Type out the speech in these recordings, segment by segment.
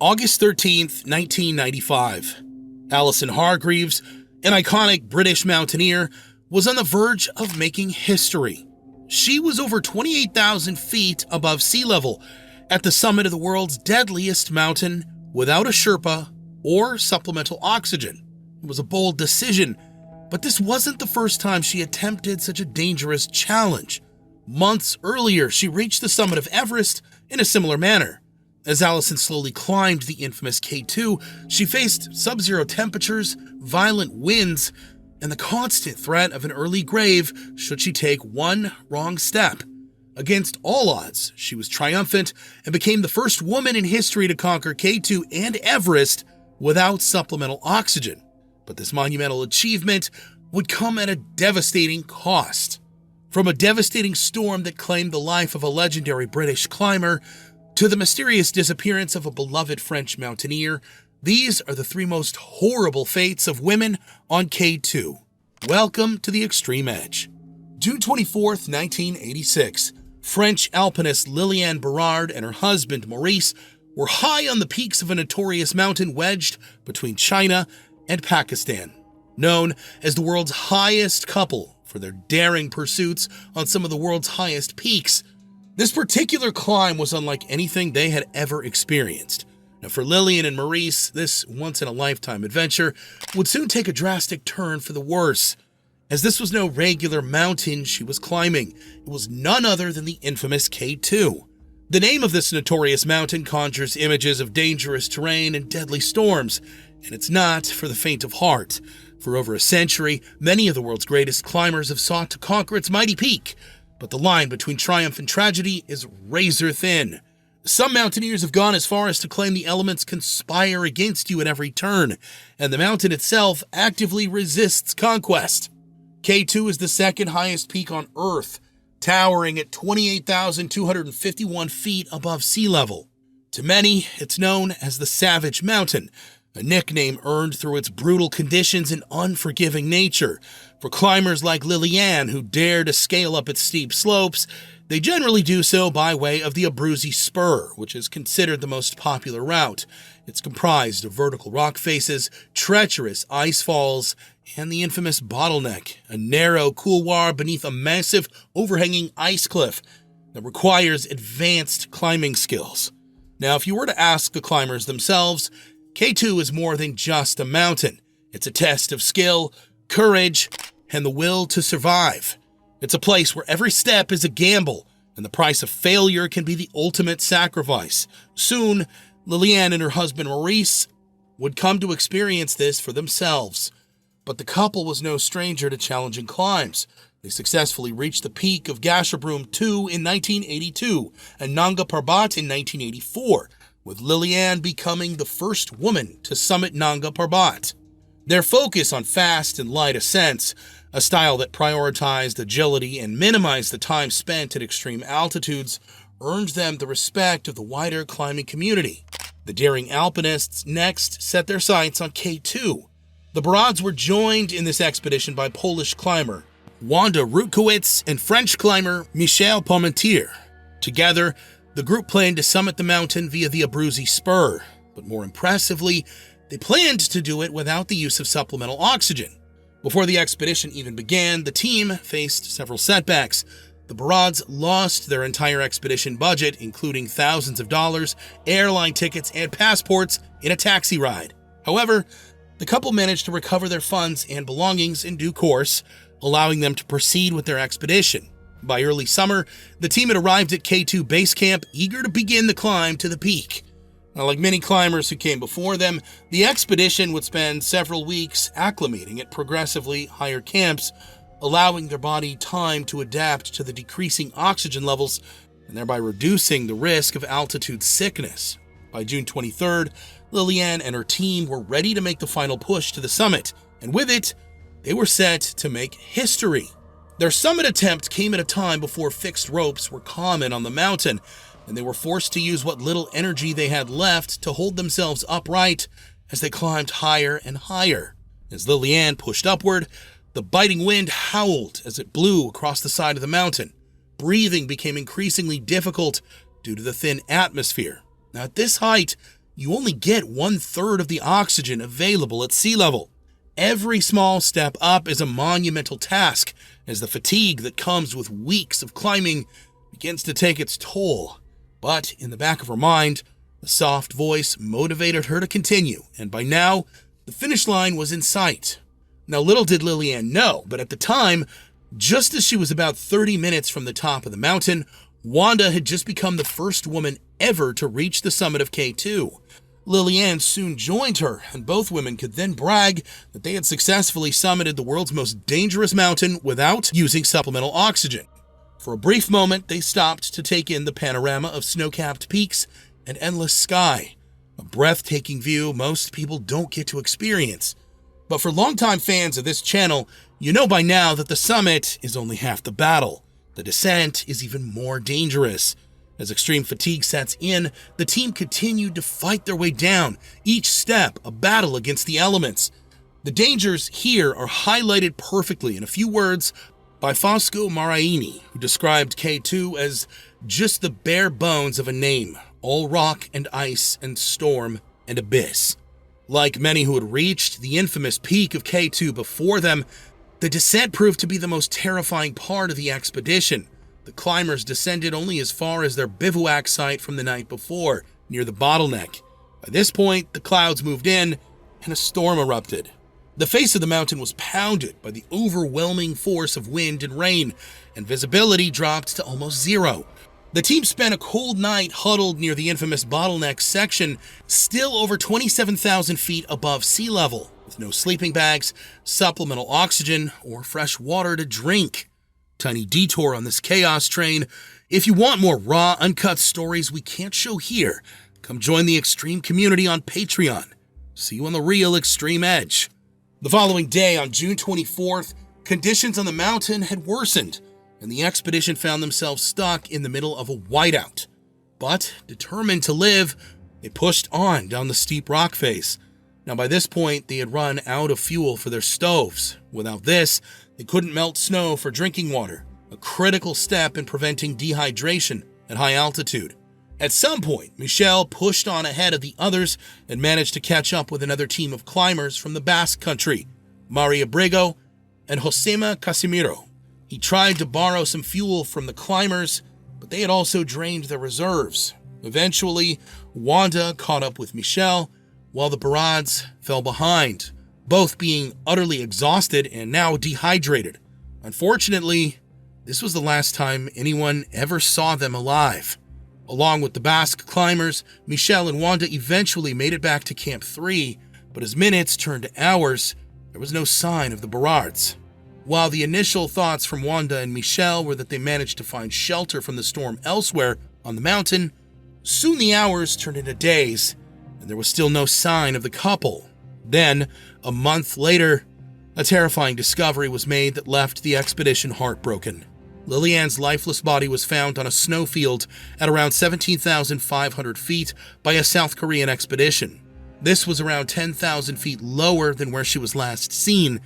August 13th, 1995. Alison Hargreaves, an iconic British mountaineer, was on the verge of making history. She was over 28,000 feet above sea level at the summit of the world's deadliest mountain without a Sherpa or supplemental oxygen. It was a bold decision, but this wasn't the first time she attempted such a dangerous challenge. Months earlier, she reached the summit of Everest in a similar manner. As Allison slowly climbed the infamous K2, she faced sub-zero temperatures, violent winds, and the constant threat of an early grave should she take one wrong step. Against all odds, she was triumphant and became the first woman in history to conquer K2 and Everest without supplemental oxygen. But this monumental achievement would come at a devastating cost. From a devastating storm that claimed the life of a legendary British climber to the mysterious disappearance of a beloved French mountaineer, these are the three most horrible fates of women on K2. Welcome to the Extreme Edge. June 24th, 1986. French alpinist Liliane Barrard and her husband Maurice were high on the peaks of a notorious mountain wedged between China and Pakistan. Known as the world's highest couple for their daring pursuits on some of the world's highest peaks, this particular climb was unlike anything they had ever experienced. Now, for Liliane and Maurice, this once-in-a-lifetime adventure would soon take a drastic turn for the worse, as this was no regular mountain she was climbing. It was none other than the infamous K2. The name of this notorious mountain conjures images of dangerous terrain and deadly storms, and it's not for the faint of heart. For over a century, many of the world's greatest climbers have sought to conquer its mighty peak, but the line between triumph and tragedy is razor thin. Some mountaineers have gone as far as to claim the elements conspire against you at every turn, and the mountain itself actively resists conquest. K2 is the second highest peak on Earth, towering at 28,251 feet above sea level. To many, it's known as the Savage Mountain, a nickname earned through its brutal conditions and unforgiving nature. For climbers like Liliane who dare to scale up its steep slopes, they generally do so by way of the Abruzzi Spur, which is considered the most popular route. It's comprised of vertical rock faces, treacherous ice falls, and the infamous bottleneck, a narrow couloir beneath a massive overhanging ice cliff that requires advanced climbing skills. Now, if you were to ask the climbers themselves, K2 is more than just a mountain. It's a test of skill, courage, and the will to survive. It's a place where every step is a gamble, and the price of failure can be the ultimate sacrifice. Soon, Liliane and her husband Maurice would come to experience this for themselves. But the couple was no stranger to challenging climbs. They successfully reached the peak of Gasherbrum 2 in 1982 and Nanga Parbat in 1984, with Liliane becoming the first woman to summit Nanga Parbat. Their focus on fast and light ascents, a style that prioritized agility and minimized the time spent at extreme altitudes, earned them the respect of the wider climbing community. The daring alpinists next set their sights on K2. The Barrards were joined in this expedition by Polish climber Wanda Rutkowicz and French climber Michel Parmentier. Together, the group planned to summit the mountain via the Abruzzi Spur, but more impressively, they planned to do it without the use of supplemental oxygen. Before the expedition even began, the team faced several setbacks. The Barrards lost their entire expedition budget, including thousands of dollars, airline tickets, and passports in a taxi ride. However, the couple managed to recover their funds and belongings in due course, allowing them to proceed with their expedition. By early summer, the team had arrived at K2 base camp, eager to begin the climb to the peak. Now, like many climbers who came before them, the expedition would spend several weeks acclimating at progressively higher camps, allowing their body time to adapt to the decreasing oxygen levels and thereby reducing the risk of altitude sickness. By June 23rd, Liliane and her team were ready to make the final push to the summit, and with it, they were set to make history. Their summit attempt came at a time before fixed ropes were common on the mountain, and they were forced to use what little energy they had left to hold themselves upright as they climbed higher and higher. As Liliane pushed upward, the biting wind howled as it blew across the side of the mountain. Breathing became increasingly difficult due to the thin atmosphere. Now, at this height, you only get 1/3 of the oxygen available at sea level. Every small step up is a monumental task, as the fatigue that comes with weeks of climbing begins to take its toll. But in the back of her mind, a soft voice motivated her to continue, and by now, the finish line was in sight. Now, little did Liliane know, but at the time, just as she was about 30 minutes from the top of the mountain, Wanda had just become the first woman ever to reach the summit of K2. Liliane soon joined her, and both women could then brag that they had successfully summited the world's most dangerous mountain without using supplemental oxygen. For a brief moment, they stopped to take in the panorama of snow-capped peaks and endless sky, a breathtaking view most people don't get to experience. But for longtime fans of this channel, you know by now that the summit is only half the battle. The descent is even more dangerous. As extreme fatigue sets in, the team continued to fight their way down, each step a battle against the elements. The dangers here are highlighted perfectly in a few words by Fosco Maraini, who described K2 as just the bare bones of a name, all rock and ice and storm and abyss. Like many who had reached the infamous peak of K2 before them, the descent proved to be the most terrifying part of the expedition. The climbers descended only as far as their bivouac site from the night before, near the bottleneck. By this point, the clouds moved in, and a storm erupted. The face of the mountain was pounded by the overwhelming force of wind and rain, and visibility dropped to almost zero. The team spent a cold night huddled near the infamous bottleneck section, still over 27,000 feet above sea level, with no sleeping bags, supplemental oxygen, or fresh water to drink. Tiny detour on this chaos train. If you want more raw, uncut stories we can't show here, come join the Extreme community on Patreon. See you on the real Extreme Edge. The following day, on June 24th, conditions on the mountain had worsened, and the expedition found themselves stuck in the middle of a whiteout. But, determined to live, they pushed on down the steep rock face. Now, by this point, they had run out of fuel for their stoves. Without this, they couldn't melt snow for drinking water, a critical step in preventing dehydration at high altitude. At some point, Michel pushed on ahead of the others and managed to catch up with another team of climbers from the Basque Country, Maria Abrego and Josema Casimiro. He tried to borrow some fuel from the climbers, but they had also drained their reserves. Eventually, Wanda caught up with Michel, while the Barrads fell behind, both being utterly exhausted and now dehydrated. Unfortunately, this was the last time anyone ever saw them alive. Along with the Basque climbers, Michel and Wanda eventually made it back to Camp 3, but as minutes turned to hours, there was no sign of the Barrads. While the initial thoughts from Wanda and Michel were that they managed to find shelter from the storm elsewhere on the mountain, soon the hours turned into days, and there was still no sign of the couple. Then, a month later, a terrifying discovery was made that left the expedition heartbroken. Liliane's lifeless body was found on a snowfield at around 17,500 feet by a South Korean expedition. This was around 10,000 feet lower than where she was last seen,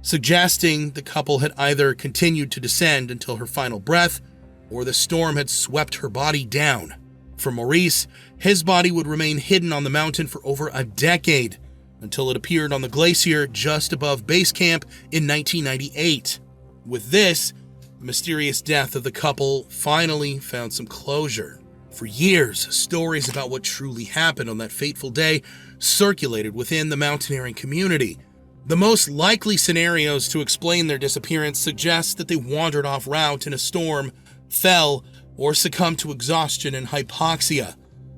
suggesting the couple had either continued to descend until her final breath, or the storm had swept her body down. For Maurice, his body would remain hidden on the mountain for over a decade, until it appeared on the glacier just above base camp in 1998. With this, the mysterious death of the couple finally found some closure. For years, stories about what truly happened on that fateful day circulated within the mountaineering community. The most likely scenarios to explain their disappearance suggest that they wandered off route in a storm, fell, or succumbed to exhaustion and hypoxia.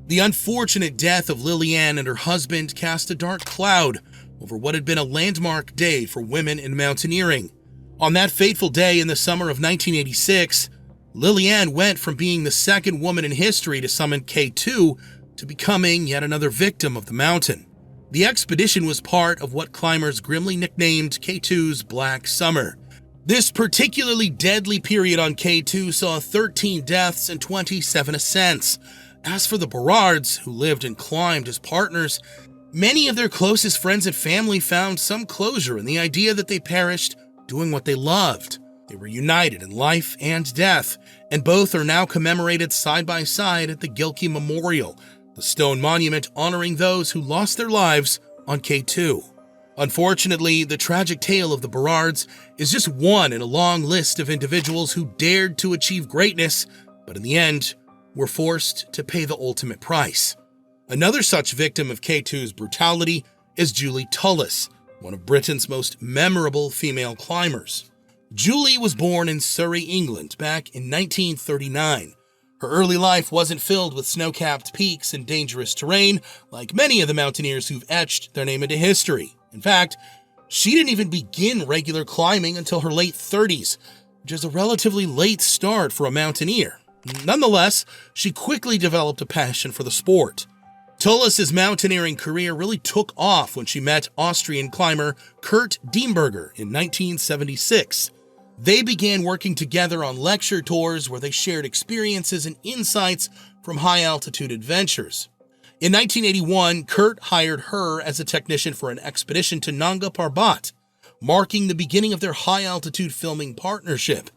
The unfortunate death of Liliane and her husband cast a dark cloud over what had been a landmark day for women in mountaineering. On that fateful day in the summer of 1986, Liliane went from being the second woman in history to summon K2 to becoming yet another victim of the mountain. The expedition was part of what climbers grimly nicknamed K2's Black Summer. This particularly deadly period on K2 saw 13 deaths and 27 ascents. As for the Barrards, who lived and climbed as partners, many of their closest friends and family found some closure in the idea that they perished doing what they loved. They were united in life and death, and both are now commemorated side by side at the Gilkey Memorial, the stone monument honoring those who lost their lives on K2. Unfortunately, the tragic tale of the Barrards is just one in a long list of individuals who dared to achieve greatness, but in the end, were forced to pay the ultimate price. Another such victim of K2's brutality is Julie Tullis, one of Britain's most memorable female climbers. Julie was born in Surrey, England, back in 1939. Her early life wasn't filled with snow-capped peaks and dangerous terrain, like many of the mountaineers who've etched their name into history. In fact, she didn't even begin regular climbing until her late 30s, which is a relatively late start for a mountaineer. Nonetheless, she quickly developed a passion for the sport. Tullis' mountaineering career really took off when she met Austrian climber Kurt Diemberger in 1976. They began working together on lecture tours where they shared experiences and insights from high-altitude adventures. In 1981, Kurt hired her as a technician for an expedition to Nanga Parbat, marking the beginning of their high-altitude filming partnership.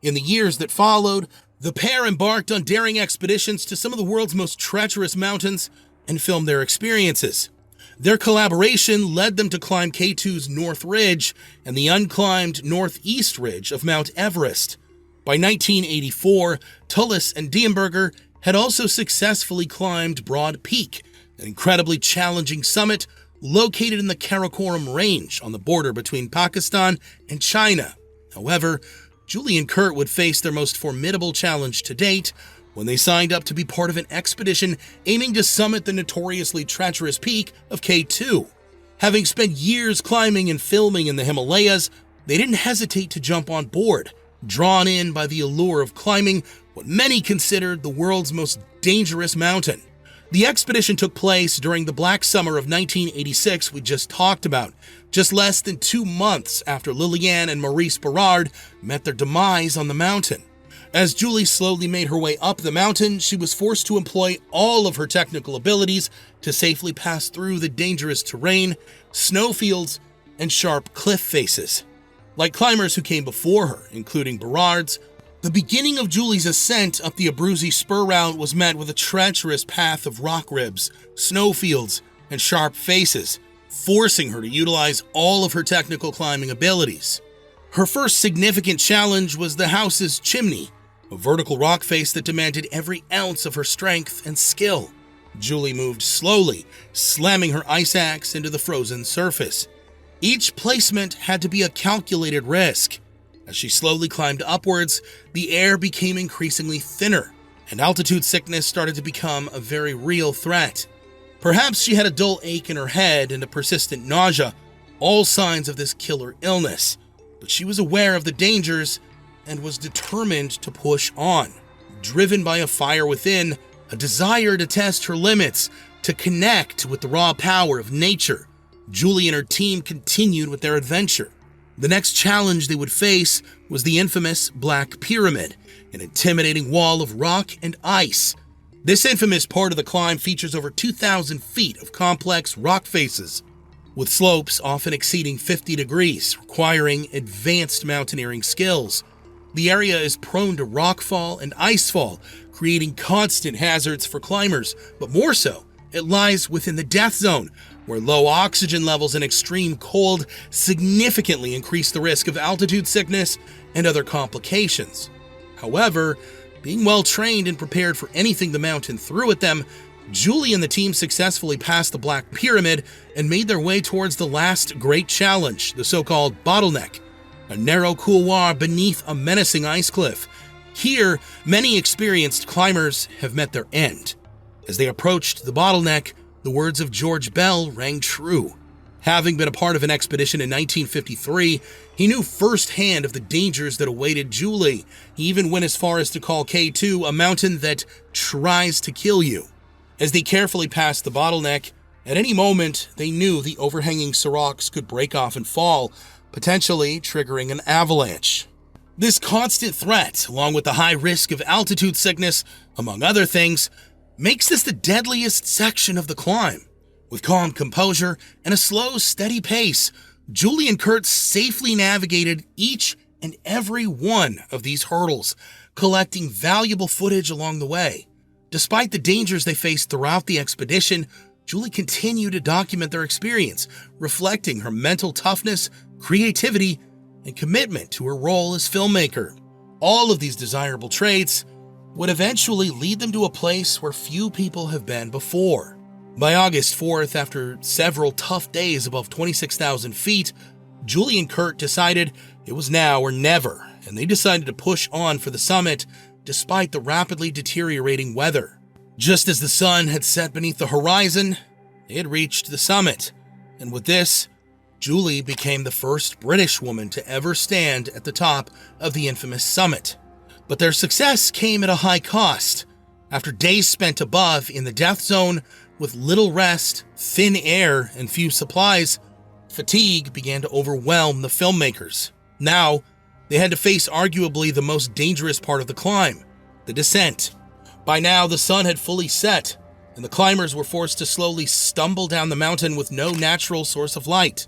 In the years that followed, the pair embarked on daring expeditions to some of the world's most treacherous mountains and filmed their experiences. Their collaboration led them to climb K2's North Ridge and the unclimbed Northeast Ridge of Mount Everest. By 1984, Tullis and Diemberger had also successfully climbed Broad Peak, an incredibly challenging summit located in the Karakoram Range on the border between Pakistan and China. However, Julie and Kurt would face their most formidable challenge to date when they signed up to be part of an expedition aiming to summit the notoriously treacherous peak of K2. Having spent years climbing and filming in the Himalayas, they didn't hesitate to jump on board, drawn in by the allure of climbing what many considered the world's most dangerous mountain. The expedition took place during the Black Summer of 1986 we just talked about, just less than 2 months after Liliane and Maurice Barrard met their demise on the mountain. As Julie slowly made her way up the mountain, she was forced to employ all of her technical abilities to safely pass through the dangerous terrain, snowfields, and sharp cliff faces. Like climbers who came before her, including Barrard's, the beginning of Julie's ascent up the Abruzzi spur route was met with a treacherous path of rock ribs, snowfields, and sharp faces, forcing her to utilize all of her technical climbing abilities. Her first significant challenge was the house's chimney, a vertical rock face that demanded every ounce of her strength and skill. Julie moved slowly, slamming her ice axe into the frozen surface. Each placement had to be a calculated risk. As she slowly climbed upwards, the air became increasingly thinner, and altitude sickness started to become a very real threat. Perhaps she had a dull ache in her head and a persistent nausea, all signs of this killer illness, but she was aware of the dangers and was determined to push on. Driven by a fire within, a desire to test her limits, to connect with the raw power of nature, Julie and her team continued with their adventure. The next challenge they would face was the infamous Black Pyramid, an intimidating wall of rock and ice. This infamous part of the climb features over 2,000 feet of complex rock faces, with slopes often exceeding 50 degrees, requiring advanced mountaineering skills. The area is prone to rockfall and icefall, creating constant hazards for climbers, but more so, it lies within the death zone, where low oxygen levels and extreme cold significantly increase the risk of altitude sickness and other complications. However, being well trained and prepared for anything the mountain threw at them, Julie and the team successfully passed the Black Pyramid and made their way towards the last great challenge, the so-called bottleneck, a narrow couloir beneath a menacing ice cliff. Here, many experienced climbers have met their end. As they approached the bottleneck, the words of George Bell rang true. Having been a part of an expedition in 1953, he knew firsthand of the dangers that awaited Julie. He even went as far as to call K2 a mountain that tries to kill you. As they carefully passed the bottleneck, at any moment they knew the overhanging seracs could break off and fall, potentially triggering an avalanche. This constant threat, along with the high risk of altitude sickness, among other things, makes this the deadliest section of the climb. With calm composure and a slow, steady pace, Julie and Kurt safely navigated each and every one of these hurdles, collecting valuable footage along the way. Despite the dangers they faced throughout the expedition, Julie continued to document their experience, reflecting her mental toughness, creativity, and commitment to her role as filmmaker. All of these desirable traits would eventually lead them to a place where few people have been before. By August 4th, after several tough days above 26,000 feet, Julie and Kurt decided it was now or never, and they decided to push on for the summit despite the rapidly deteriorating weather. Just as the sun had set beneath the horizon, they had reached the summit, and with this, Julie became the first British woman to ever stand at the top of the infamous summit. But their success came at a high cost. After days spent above in the death zone with little rest, thin air, and few supplies, fatigue began to overwhelm the filmmakers. Now, they had to face arguably the most dangerous part of the climb, the descent. By now, the sun had fully set, and the climbers were forced to slowly stumble down the mountain with no natural source of light.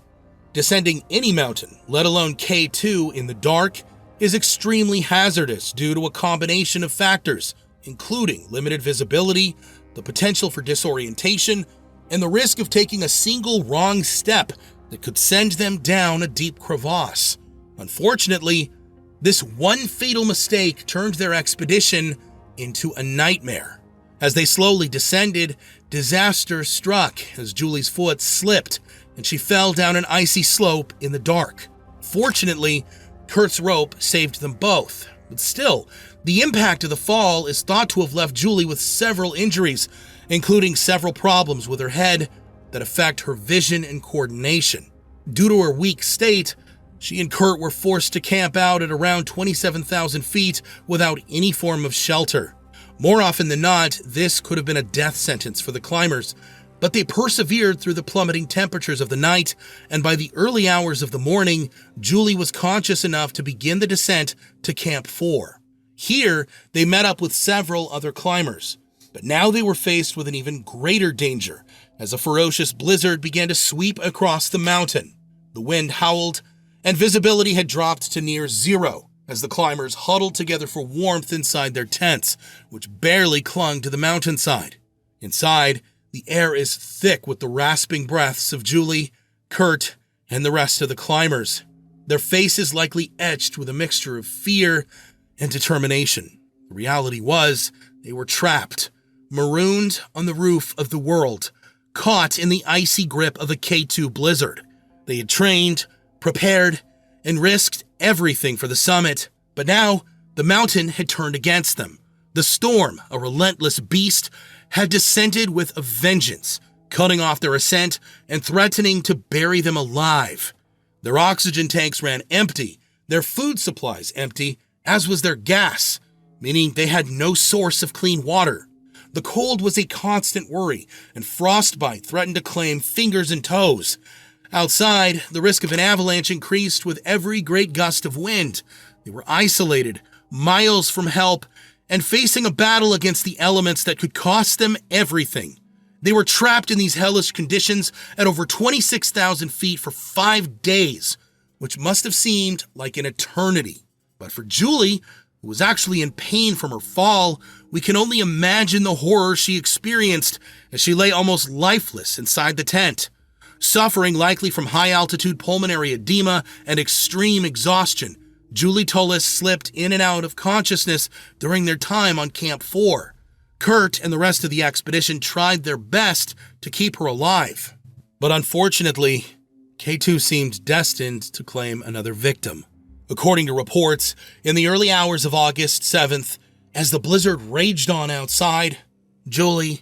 Descending any mountain, let alone K2, in the dark, is extremely hazardous due to a combination of factors, including limited visibility, the potential for disorientation, and the risk of taking a single wrong step that could send them down a deep crevasse. Unfortunately, this one fatal mistake turned their expedition into a nightmare. As they slowly descended, disaster struck as Julie's foot slipped and she fell down an icy slope in the dark. Fortunately, Kurt's rope saved them both, but still, the impact of the fall is thought to have left Julie with several injuries, including several problems with her head that affect her vision and coordination. Due to her weak state, she and Kurt were forced to camp out at around 27,000 feet without any form of shelter. More often than not, this could have been a death sentence for the climbers, but they persevered through the plummeting temperatures of the night, and by the early hours of the morning, Julie was conscious enough to begin the descent to Camp 4. Here, they met up with several other climbers, but now they were faced with an even greater danger as a ferocious blizzard began to sweep across the mountain. The wind howled, and visibility had dropped to near zero as the climbers huddled together for warmth inside their tents, which barely clung to the mountainside. Inside, the air is thick with the rasping breaths of Julie, Kurt, and the rest of the climbers, their faces likely etched with a mixture of fear and determination. The reality was, they were trapped, marooned on the roof of the world, caught in the icy grip of a K2 blizzard. They had trained, prepared, and risked everything for the summit, but now the mountain had turned against them. The storm, a relentless beast, had descended with a vengeance, cutting off their ascent and threatening to bury them alive. Their oxygen tanks ran empty, their food supplies empty, as was their gas, meaning they had no source of clean water. The cold was a constant worry, and frostbite threatened to claim fingers and toes. Outside, the risk of an avalanche increased with every great gust of wind. They were isolated, miles from help, and facing a battle against the elements that could cost them everything. They were trapped in these hellish conditions at over 26,000 feet for 5 days, which must have seemed like an eternity. But for Julie, who was actually in pain from her fall, we can only imagine the horror she experienced as she lay almost lifeless inside the tent. Suffering likely from high-altitude pulmonary edema and extreme exhaustion, Julie Tullis slipped in and out of consciousness during their time on Camp 4. Kurt and the rest of the expedition tried their best to keep her alive. But unfortunately, K2 seemed destined to claim another victim. According to reports, in the early hours of August 7th, as the blizzard raged on outside, Julie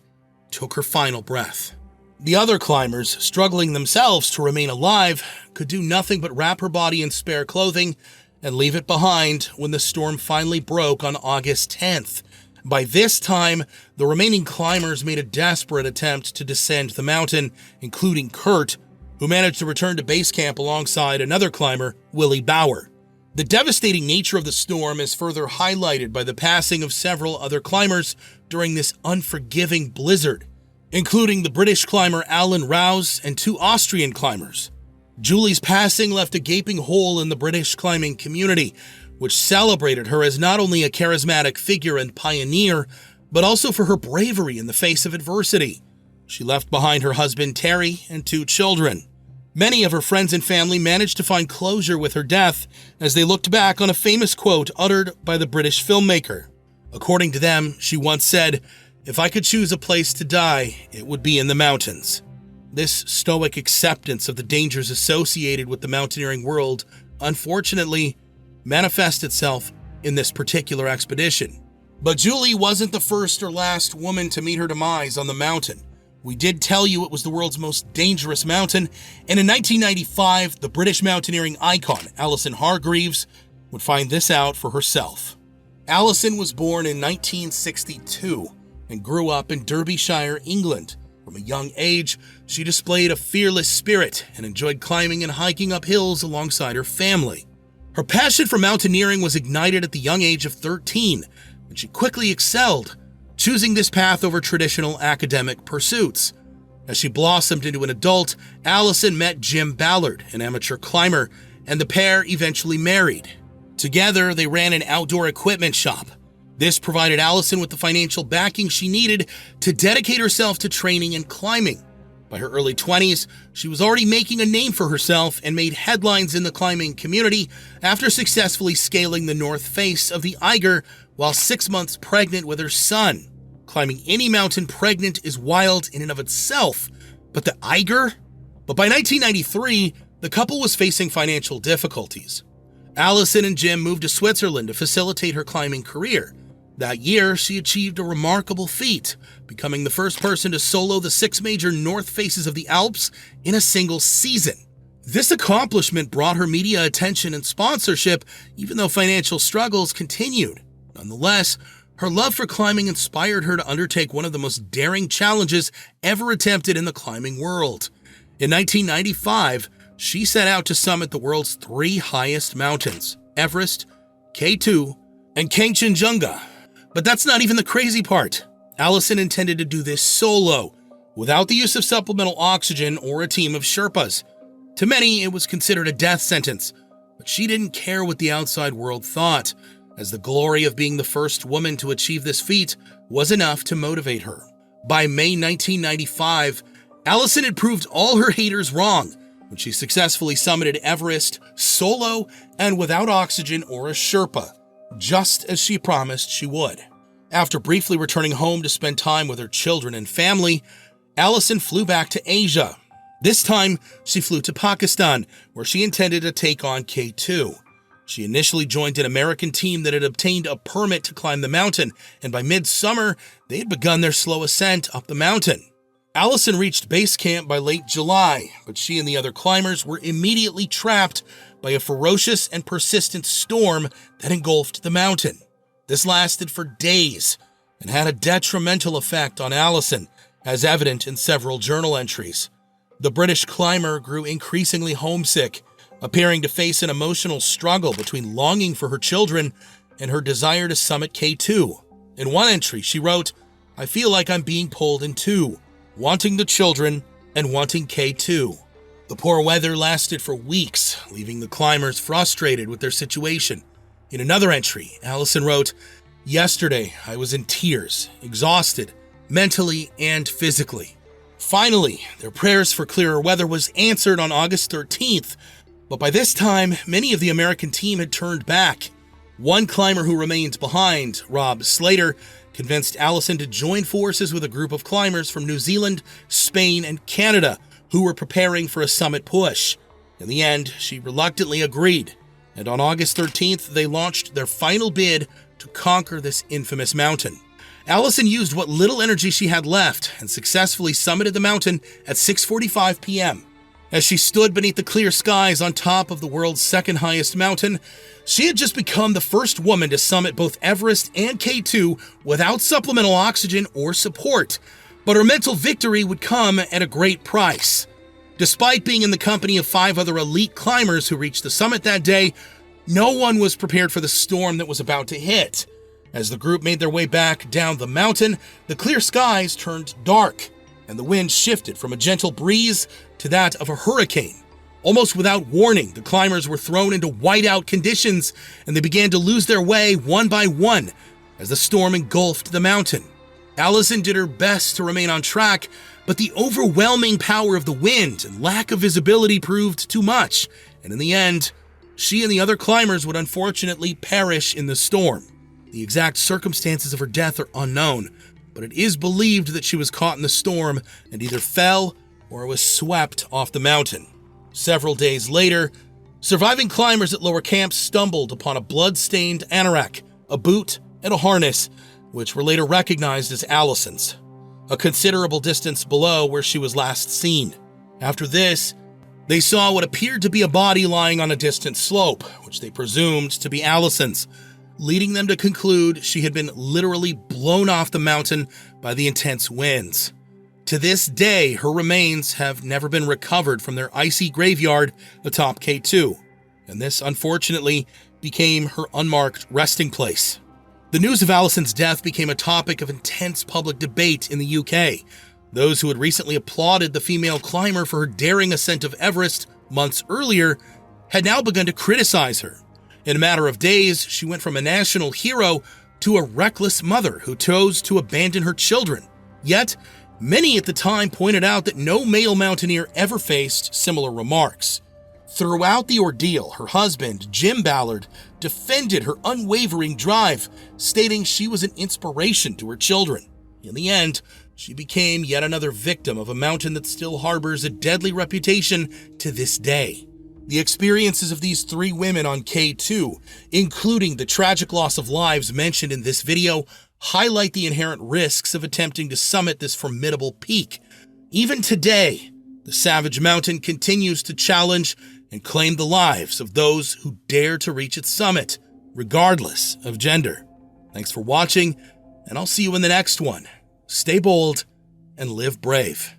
took her final breath. The other climbers, struggling themselves to remain alive, could do nothing but wrap her body in spare clothing and leave it behind when the storm finally broke on August 10th. By this time, the remaining climbers made a desperate attempt to descend the mountain, including Kurt, who managed to return to base camp alongside another climber, Willie Bauer. The devastating nature of the storm is further highlighted by the passing of several other climbers during this unforgiving blizzard, including the British climber Alan Rouse and 2 Austrian climbers. Julie's passing left a gaping hole in the British climbing community, which celebrated her as not only a charismatic figure and pioneer, but also for her bravery in the face of adversity. She left behind her husband, Terry, and 2 children. Many of her friends and family managed to find closure with her death as they looked back on a famous quote uttered by the British filmmaker. According to them, she once said, "If I could choose a place to die, it would be in the mountains." This stoic acceptance of the dangers associated with the mountaineering world, unfortunately, manifests itself in this particular expedition. But Julie wasn't the first or last woman to meet her demise on the mountain. We did tell you it was the world's most dangerous mountain, and in 1995, the British mountaineering icon, Alison Hargreaves, would find this out for herself. Allison was born in 1962 and grew up in Derbyshire, England. From a young age, she displayed a fearless spirit and enjoyed climbing and hiking up hills alongside her family. Her passion for mountaineering was ignited at the young age of 13, and she quickly excelled, choosing this path over traditional academic pursuits. As she blossomed into an adult, Allison met Jim Barrard, an amateur climber, and the pair eventually married. Together, they ran an outdoor equipment shop. This provided Allison with the financial backing she needed to dedicate herself to training and climbing. By her early 20s, she was already making a name for herself and made headlines in the climbing community after successfully scaling the north face of the Eiger while 6 months pregnant with her son. Climbing any mountain pregnant is wild in and of itself, but the Eiger? But by 1993, the couple was facing financial difficulties. Allison and Jim moved to Switzerland to facilitate her climbing career. That year, she achieved a remarkable feat, becoming the first person to solo the 6 major north faces of the Alps in a single season. This accomplishment brought her media attention and sponsorship, even though financial struggles continued. Nonetheless, her love for climbing inspired her to undertake one of the most daring challenges ever attempted in the climbing world. In 1995, she set out to summit the world's 3 highest mountains, Everest, K2, and Kanchenjunga. But that's not even the crazy part. Allison intended to do this solo, without the use of supplemental oxygen or a team of Sherpas. To many, it was considered a death sentence, but she didn't care what the outside world thought, as the glory of being the first woman to achieve this feat was enough to motivate her. By May 1995, Allison had proved all her haters wrong when she successfully summited Everest solo and without oxygen or a Sherpa, just as she promised she would. After briefly returning home to spend time with her children and family, Allison flew back to Asia. This time, she flew to Pakistan, where she intended to take on K2. She initially joined an American team that had obtained a permit to climb the mountain, and by midsummer, they had begun their slow ascent up the mountain. Allison reached base camp by late July, but she and the other climbers were immediately trapped by a ferocious and persistent storm that engulfed the mountain. This lasted for days and had a detrimental effect on Allison, as evident in several journal entries. The British climber grew increasingly homesick, appearing to face an emotional struggle between longing for her children and her desire to summit K2. In one entry, she wrote, "I feel like I'm being pulled in two, wanting the children and wanting K2." The poor weather lasted for weeks, leaving the climbers frustrated with their situation. In another entry, Allison wrote, "Yesterday, I was in tears, exhausted, mentally and physically." Finally, their prayers for clearer weather was answered on August 13th, but by this time, many of the American team had turned back. One climber who remained behind, Rob Slater, convinced Allison to join forces with a group of climbers from New Zealand, Spain, and Canada who were preparing for a summit push. In the end, she reluctantly agreed, and on August 13th, they launched their final bid to conquer this infamous mountain. Allison used what little energy she had left and successfully summited the mountain at 6:45 p.m. As she stood beneath the clear skies on top of the world's second highest mountain, she had just become the first woman to summit both Everest and K2 without supplemental oxygen or support. But her mental victory would come at a great price. Despite being in the company of 5 other elite climbers who reached the summit that day, no one was prepared for the storm that was about to hit. As the group made their way back down the mountain, the clear skies turned dark, and the wind shifted from a gentle breeze to that of a hurricane. Almost without warning, the climbers were thrown into whiteout conditions, and they began to lose their way one by one as the storm engulfed the mountain. Allison did her best to remain on track, but the overwhelming power of the wind and lack of visibility proved too much, and in the end, she and the other climbers would unfortunately perish in the storm. The exact circumstances of her death are unknown, but it is believed that she was caught in the storm and either fell or was swept off the mountain. Several days later, surviving climbers at lower camps stumbled upon a blood-stained anorak, a boot, and a harness, which were later recognized as Allison's, a considerable distance below where she was last seen. After this, they saw what appeared to be a body lying on a distant slope, which they presumed to be Allison's, leading them to conclude she had been literally blown off the mountain by the intense winds. To this day, her remains have never been recovered from their icy graveyard atop K2, and this, unfortunately, became her unmarked resting place. The news of Allison's death became a topic of intense public debate in the UK. Those who had recently applauded the female climber for her daring ascent of Everest months earlier had now begun to criticize her. In a matter of days, she went from a national hero to a reckless mother who chose to abandon her children. Yet, many at the time pointed out that no male mountaineer ever faced similar remarks. Throughout the ordeal, her husband, Jim Barrard, defended her unwavering drive, stating she was an inspiration to her children. In the end, she became yet another victim of a mountain that still harbors a deadly reputation to this day. The experiences of these three women on K2, including the tragic loss of lives mentioned in this video, highlight the inherent risks of attempting to summit this formidable peak. Even today, the savage mountain continues to challenge and claim the lives of those who dare to reach its summit, regardless of gender. Thanks for watching, and I'll see you in the next one. Stay bold and live brave.